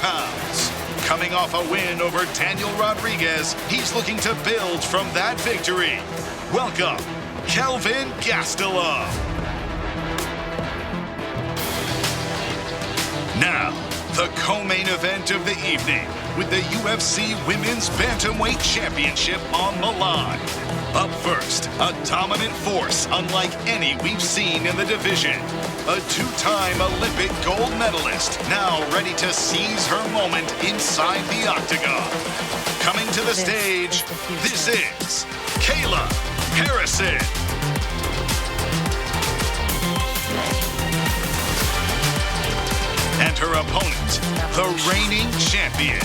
pounds. Coming off a win over Daniel Rodriguez, he's looking to build from that victory. Welcome, Kelvin Gastelum. Now, the co-main event of the evening with the UFC Women's Bantamweight Championship on the line. Up first, a dominant force unlike any we've seen in the division. A two-time Olympic gold medalist, now ready to seize her moment inside the octagon. Coming to the stage, this is Kayla Harrison. And her opponent, the reigning champion.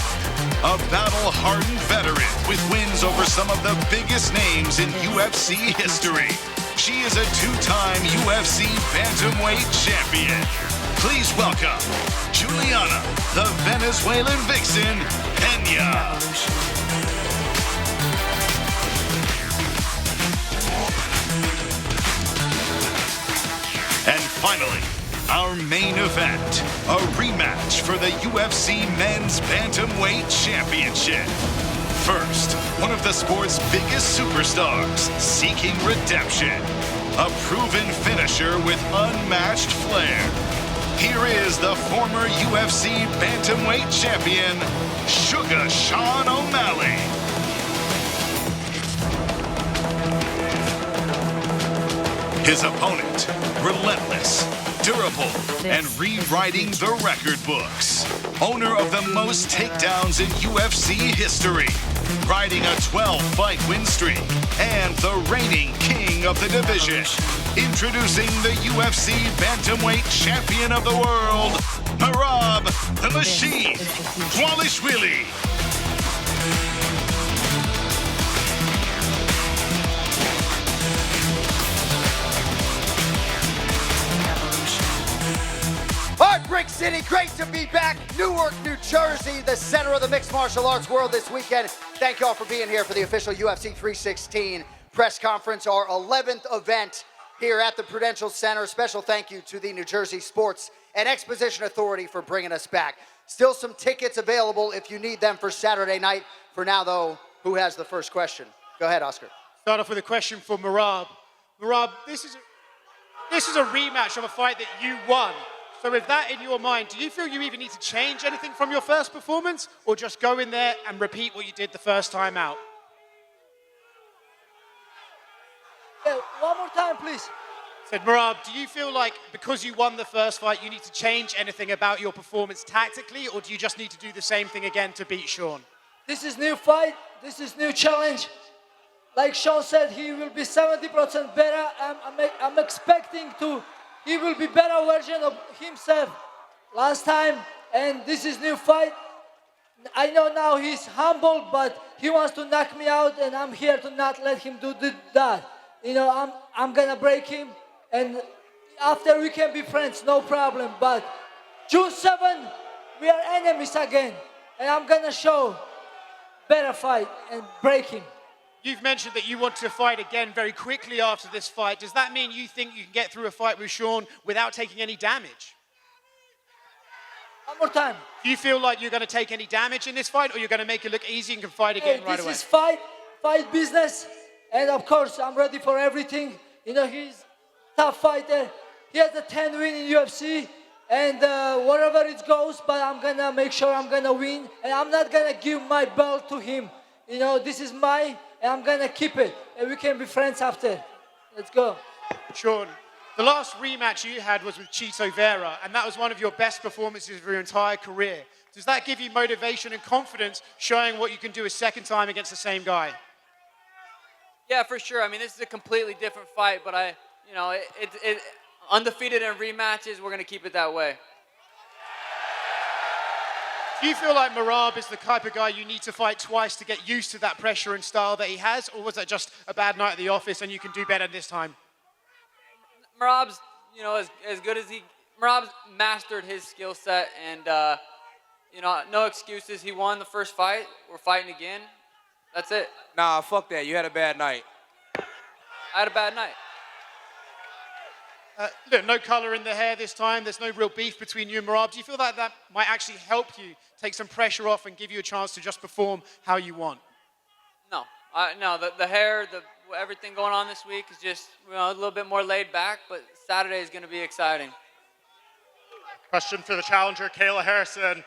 A battle-hardened veteran with wins over some of the biggest names in UFC history. She is a two-time UFC Bantamweight champion. Please welcome Julianna, the Venezuelan vixen, Peña. And finally, our main event, a rematch for the UFC Men's Bantamweight Championship. First, one of the sport's biggest superstars seeking redemption. A proven finisher with unmatched flair. Here is the former UFC Bantamweight champion, Sugar Sean O'Malley. His opponent, relentless, durable, and rewriting the record books. Owner of the most takedowns in UFC history. Riding a 12-fight win streak. And the reigning king of the division. Introducing the UFC Bantamweight champion of the world, Merab Dvalishvili. All right, Brick City, great to be back. Newark, New Jersey, the center of the mixed martial arts world this weekend. Thank you all for being here for the official UFC 316 press conference, our 11th event here at the Prudential Center. Special thank you to the New Jersey Sports and Exposition Authority for bringing us back. Still some tickets available if you need them for Saturday night. For now, though, who has the first question? Go ahead, Oscar. Start off with a question for Merab. Merab, this is a rematch of a fight that you won. So with that in your mind, do you feel you even need to change anything from your first performance, or just go in there and repeat what you did the first time out? Yeah, one more time, please. Said Merab, do you feel like because you won the first fight, you need to change anything about your performance tactically, or do you just need to do the same thing again to beat Sean? This is new fight. This is new challenge. Like Sean said, he will be 70% better. I'm expecting he will be better version of himself last time. And this is new fight. I know now he's humble, but he wants to knock me out, and I'm here to not let him do that. You know, I'm gonna break him, and after we can be friends, no problem. But June 7, we are enemies again, and I'm gonna show better fight and break him. You've mentioned that you want to fight again very quickly after this fight. Does that mean you think you can get through a fight with Sean without taking any damage? One more time. Do you feel like you're going to take any damage in this fight, or you're going to make it look easy and can fight again right away? This is fight business, and of course I'm ready for everything. You know, he's a tough fighter. He has a 10 win in UFC, and wherever it goes, but I'm gonna make sure I'm gonna win, and I'm not gonna give my belt to him. You know, this is mine, and I'm gonna keep it, and we can be friends after. Let's go. Sean, the last rematch you had was with Chito Vera, and that was one of your best performances of your entire career. Does that give you motivation and confidence showing what you can do a second time against the same guy? Yeah, for sure. I mean, this is a completely different fight, but undefeated in rematches, we're going to keep it that way. Do you feel like Merab is the type of guy you need to fight twice to get used to that pressure and style that he has, or was that just a bad night at the office and you can do better this time? Merab's, as good as Merab's mastered his skill set, and, no excuses. He won the first fight. We're fighting again. That's it. Nah, fuck that. You had a bad night. I had a bad night. Look, no color in the hair this time. There's no real beef between you and Merab. Do you feel that that might actually help you take some pressure off and give you a chance to just perform how you want? No, no. The hair, everything going on this week is just a little bit more laid back. But Saturday is going to be exciting. Question for the challenger, Kayla Harrison.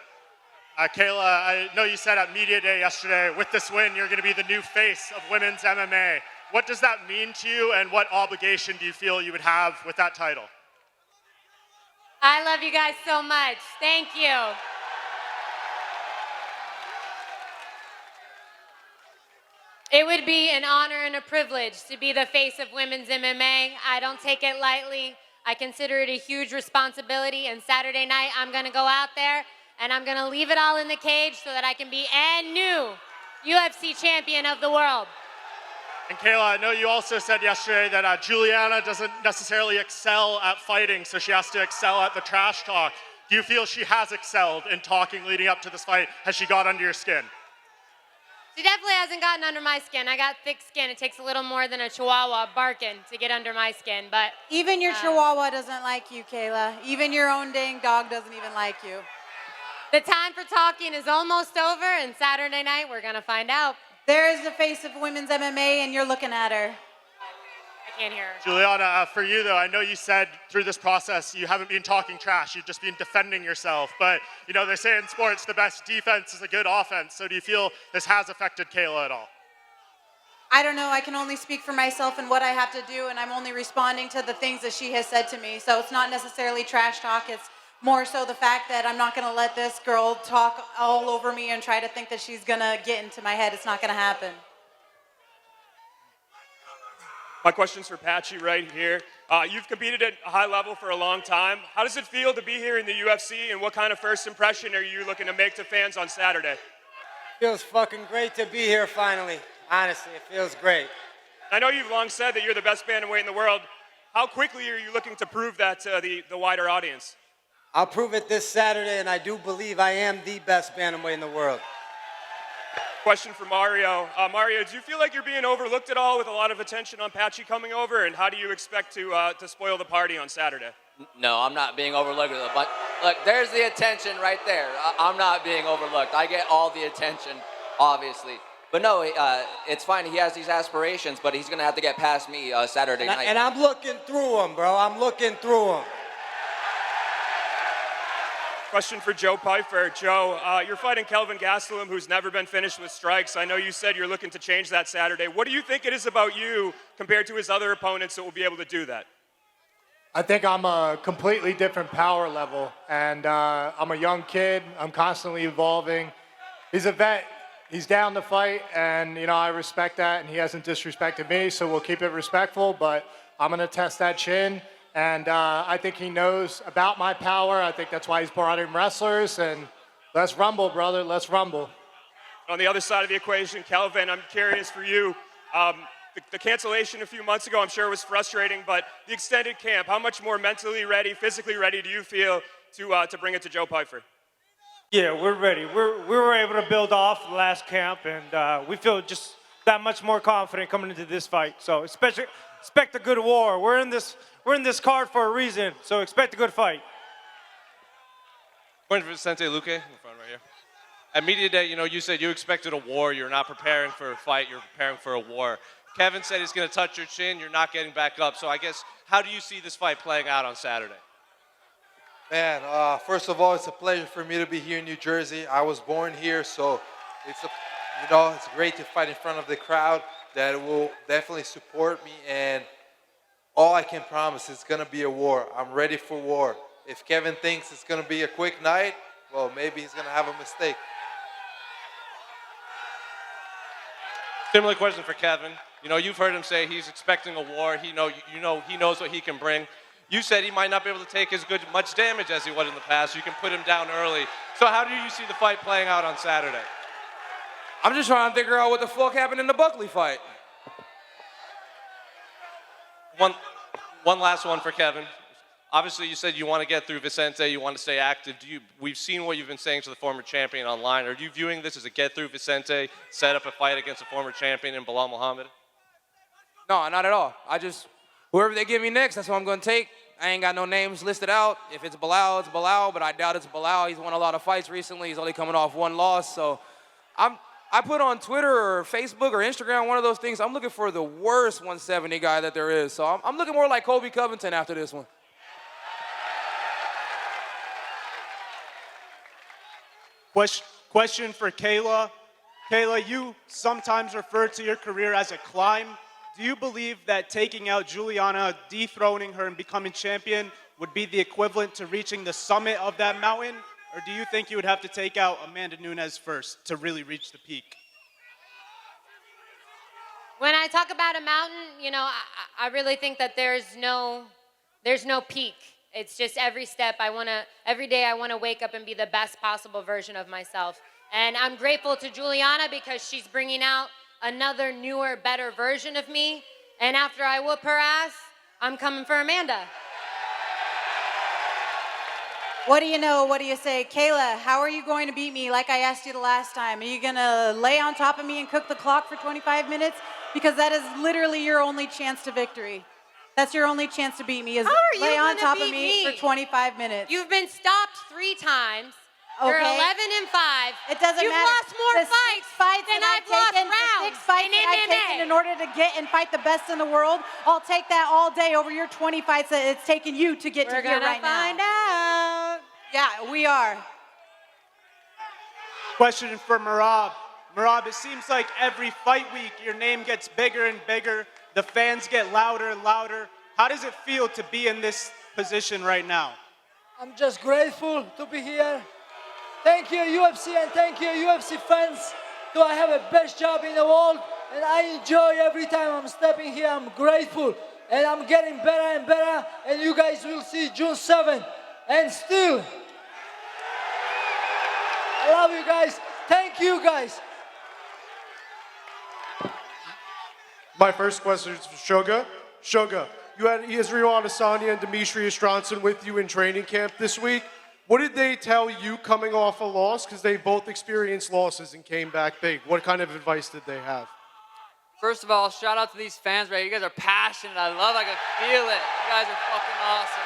Kayla, I know you said at Media Day yesterday, with this win, you're going to be the new face of women's MMA. What does that mean to you, and what obligation do you feel you would have with that title? I love you guys so much. Thank you. It would be an honor and a privilege to be the face of women's MMA. I don't take it lightly. I consider it a huge responsibility, and Saturday night I'm going to go out there and I'm going to leave it all in the cage so that I can be a new UFC champion of the world. And Kayla, I know you also said yesterday that Julianna doesn't necessarily excel at fighting, so she has to excel at the trash talk. Do you feel she has excelled in talking leading up to this fight? Has she got under your skin? She definitely hasn't gotten under my skin. I got thick skin. It takes a little more than a chihuahua barking to get under my skin, but... Even your chihuahua doesn't like you, Kayla. Even your own dang dog doesn't even like you. The time for talking is almost over, and Saturday night we're going to find out. There is the face of women's MMA, and you're looking at her. I can't hear her. Julianna, for you though, I know you said through this process you haven't been talking trash, you've just been defending yourself. But you know, they say in sports the best defense is a good offense. So do you feel this has affected Kayla at all? I don't know. I can only speak for myself and what I have to do, and I'm only responding to the things that she has said to me. So it's not necessarily trash talk. It's more so the fact that I'm not going to let this girl talk all over me and try to think that she's going to get into my head. It's not going to happen. My question's for Patchy right here. You've competed at a high level for a long time. How does it feel to be here in the UFC, and what kind of first impression are you looking to make to fans on Saturday? Feels fucking great to be here finally. Honestly, it feels great. I know you've long said that you're the best bantamweight in the world. How quickly are you looking to prove that to the wider audience? I'll prove it this Saturday, and I do believe I am the best bantamweight in the world. Question for Mario. Mario, do you feel like you're being overlooked at all with a lot of attention on Patchy coming over, and how do you expect to spoil the party on Saturday? No, I'm not being overlooked. But look, there's the attention right there. I'm not being overlooked. I get all the attention, obviously. But no, it's fine. He has these aspirations, but he's going to have to get past me Saturday night. And I'm looking through them, bro. I'm looking through them. Question for Joe Pyfer. Joe, you're fighting Kelvin Gastelum, who's never been finished with strikes. I know you said you're looking to change that Saturday. What do you think it is about you compared to his other opponents that will be able to do that? I think I'm a completely different power level, and I'm a young kid. I'm constantly evolving. He's a vet. He's down to fight, and you know I respect that, and he hasn't disrespected me, so we'll keep it respectful, but I'm going to test that chin. And I think he knows about my power. I think that's why he's brought in wrestlers. And let's rumble, brother. Let's rumble. On the other side of the equation, Kelvin, I'm curious for you. The cancellation a few months ago, I'm sure was frustrating, but the extended camp, how much more mentally ready, physically ready do you feel to bring it to Joe Pyfer? Yeah, we're ready. We were able to build off the last camp, and we feel just that much more confident coming into this fight. So expect a good war. We're in this card for a reason, so expect a good fight. Point for Vicente, Luque, in the front right here. At Media Day, you said you expected a war. You're not preparing for a fight. You're preparing for a war. Kevin said he's going to touch your chin. You're not getting back up. So I guess, how do you see this fight playing out on Saturday? Man, first of all, it's a pleasure for me to be here in New Jersey. I was born here, so it's great to fight in front of the crowd that will definitely support me. And all I can promise is going to be a war. I'm ready for war. If Kevin thinks it's going to be a quick night, well, maybe he's going to have a mistake. Similar question for Kevin. You've heard him say he's expecting a war. He knows what he can bring. You said he might not be able to take as much damage as he would in the past. You can put him down early. So how do you see the fight playing out on Saturday? I'm just trying to figure out what the fuck happened in the Buckley fight. One last one for Kevin. Obviously, you said you want to get through Vicente, you want to stay active. We've seen what you've been saying to the former champion online. Are you viewing this as a get through Vicente, set up a fight against a former champion in Bilal Muhammad? No, not at all. Whoever they give me next, that's what I'm going to take. I ain't got no names listed out. If it's Bilal, it's Bilal, but I doubt it's Bilal. He's won a lot of fights recently. He's only coming off one loss. So I put on Twitter or Facebook or Instagram, one of those things, I'm looking for the worst 170 guy that there is. So I'm looking more like Kobe Covington after this one. Question for Kayla. Kayla, you sometimes refer to your career as a climb. Do you believe that taking out Julianna, dethroning her, and becoming champion would be the equivalent to reaching the summit of that mountain? Or do you think you would have to take out Amanda Nunes first to really reach the peak? When I talk about a mountain, you know, I really think that there's no peak. It's just every step every day I wanna wake up and be the best possible version of myself. And I'm grateful to Julianna because she's bringing out another newer, better version of me. And after I whoop her ass, I'm coming for Amanda. What do you know? What do you say? Kayla, how are you going to beat me like I asked you the last time? Are you going to lay on top of me and cook the clock for 25 minutes? Because that is literally your only chance to victory. That's your only chance to beat me is lay on top of me for 25 minutes. You've been stopped 3 times. Okay. You're 11-5. It doesn't You've matter. lost more fights than I've lost rounds The 6 fights in that I've MMA. taken in order to get and fight the best in the world, I'll take that all day over your 20 fights that it's taken you to get to here right now. We're gonna find out. Yeah, we are. Question for Merab. Merab, it seems like every fight week your name gets bigger and bigger. The fans get louder and louder. How does it feel to be in this position right now? I'm just grateful to be here. Thank you, UFC, and thank you, UFC fans. Do I have a best job in the world? And I enjoy every time I'm stepping here. I'm grateful, and I'm getting better and better. And you guys will see June 7th. And still, I love you guys. Thank you, guys. My first question is for Suga. Suga, you had Israel Adesanya and Demetrius Johnson with you in training camp this week. What did they tell you coming off a loss? Because they both experienced losses and came back big. What kind of advice did they have? First of all, shout out to these fans, right? You guys are passionate. I can feel it. You guys are fucking awesome.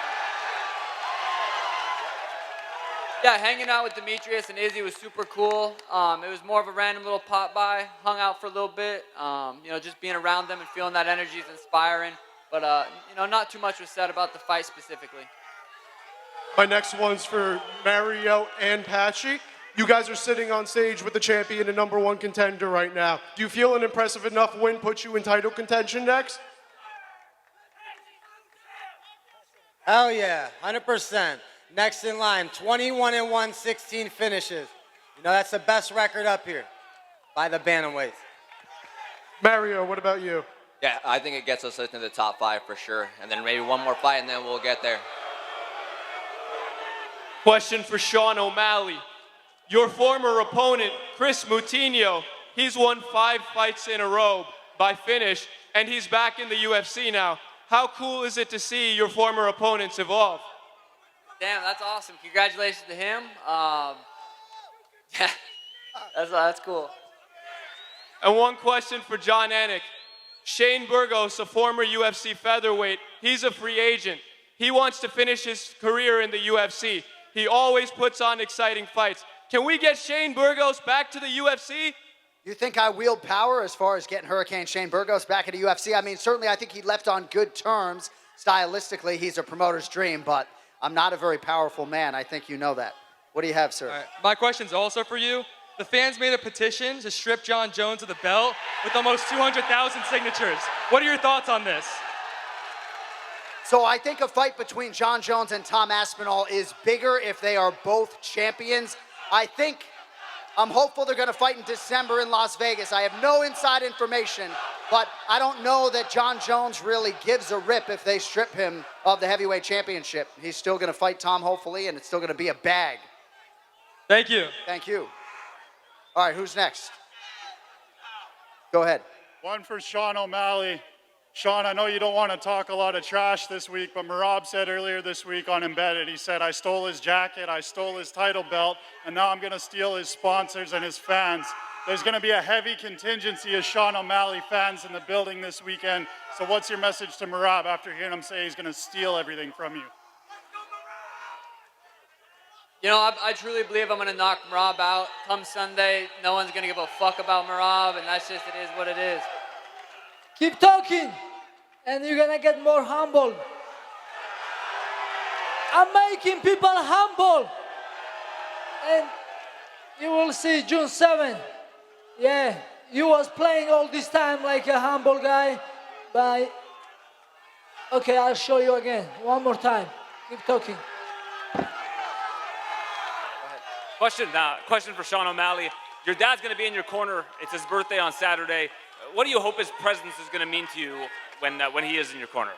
Yeah, hanging out with Demetrius and Izzy was super cool. It was more of a random little pop by. Hung out for a little bit. You know, just being around them and feeling that energy is inspiring. But, you know, not too much was said about the fight specifically. My next one's for Mario and Patchy. You guys are sitting on stage with the champion and #1 contender right now. Do you feel an impressive enough win puts you in title contention next? Hell yeah, 100%. Next in line, 21-1, 16 finishes. You know, that's the best record up here by the bantamweights. Mario, what about you? Yeah, I think it gets us into the top 5 for sure. And then maybe one more fight and then we'll get there. Question for Sean O'Malley. Your former opponent, Chris Moutinho, he's won 5 fights in a row by finish, and he's back in the UFC now. How cool is it to see your former opponents evolve? Damn, that's awesome. Congratulations to him. Yeah, that's cool. And one question for John Anik. Shane Burgos, a former UFC featherweight, he's a free agent. He wants to finish his career in the UFC. He always puts on exciting fights. Can we get Shane Burgos back to the UFC? You think I wield power as far as getting Hurricane Shane Burgos back into UFC? I mean, certainly I think he left on good terms. Stylistically, he's a promoter's dream, but I'm not a very powerful man. I think you know that. What do you have, sir? All right. My question's also for you. The fans made a petition to strip John Jones of the belt with almost 200,000 signatures. What are your thoughts on this? So I think a fight between John Jones and Tom Aspinall is bigger if they are both champions. I'm hopeful they're going to fight in December in Las Vegas. I have no inside information, but I don't know that John Jones really gives a rip if they strip him of the heavyweight championship. He's still going to fight Tom, hopefully, and it's still going to be a bag. Thank you. Thank you. All right, who's next? Go ahead. One for Sean O'Malley. Sean, I know you don't want to talk a lot of trash this week, but Merab said earlier this week on Embedded, he said, I stole his jacket, I stole his title belt, and now I'm going to steal his sponsors and his fans. there's going to be a heavy contingency of Sean O'Malley fans in the building this weekend. So what's your message to Merab after hearing him say he's going to steal everything from you? You know, I truly believe I'm going to knock Merab out. Come Sunday, no one's going to give a fuck about Merab, and that's just, it is what it is. Keep talking, and you're gonna get more humble. I'm making people humble. And you will see June 7th. Yeah, you was playing all this time like a humble guy, but okay, I'll show you again. One more time. Keep talking. Question for Sean O'Malley. Your dad's going to be in your corner. It's his birthday on Saturday. What do you hope his presence is going to mean to you when he is in your corner?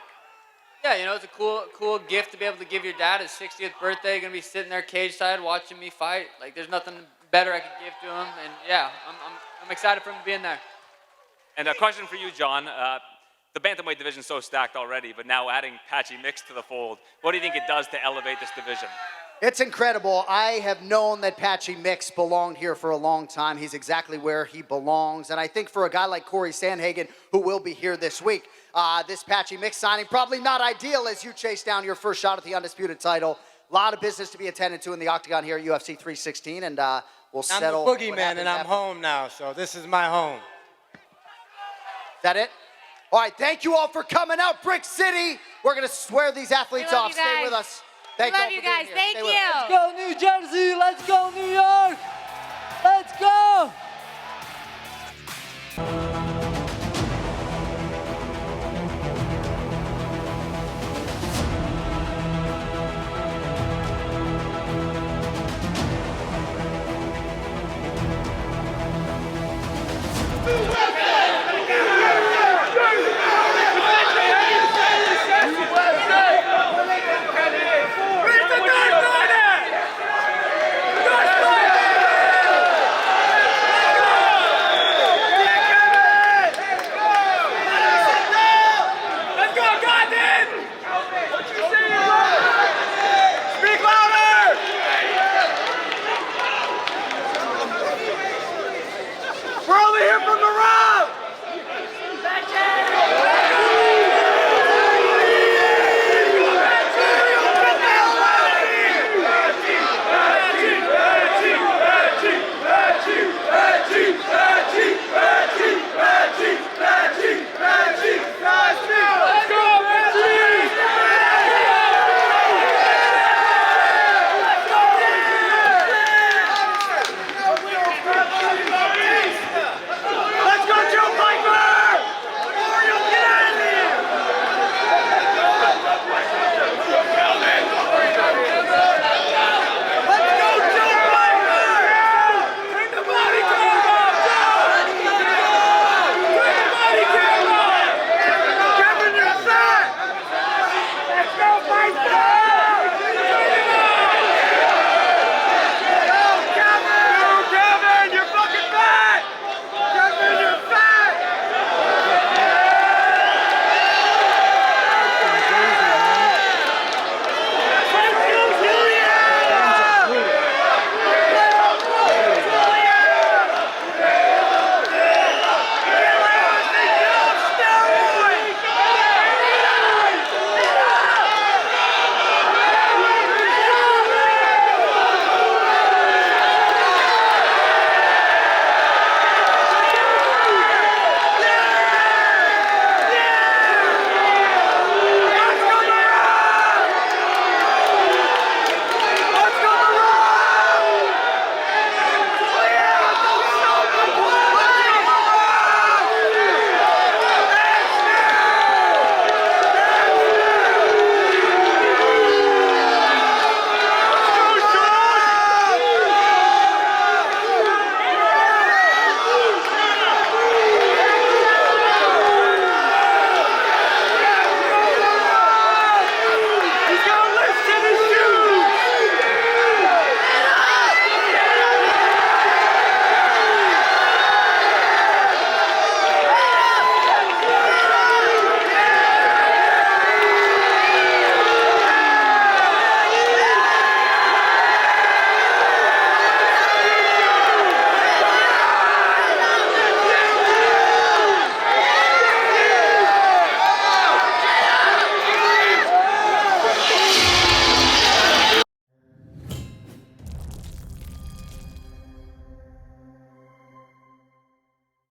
Yeah, you know, it's a cool gift to be able to give your dad his 60th birthday. You're going to be sitting there cage side watching me fight. Like, there's nothing better I could give to him. And yeah, I'm excited for him to be in there. And a question for you, John. The bantamweight division is so stacked already, but now adding Patchy Mix to the fold, what do you think it does to elevate this division? It's incredible. I have known that Patchy Mix belonged here for a long time. He's exactly where he belongs. And I think for a guy like Corey Sandhagen, who will be here this week, this Patchy Mix signing probably not ideal as you chase down your first shot at the undisputed title. A lot of business to be attended to in the octagon here at UFC 316, and we'll settle. I'm the boogeyman, and I'm home now, so this is my home. Is that it? All right, thank you all for coming out, Brick City. We're going to swear these athletes off. Stay with us. Thank love you guys. Thank you. Let's go, New Jersey. Let's go, New York.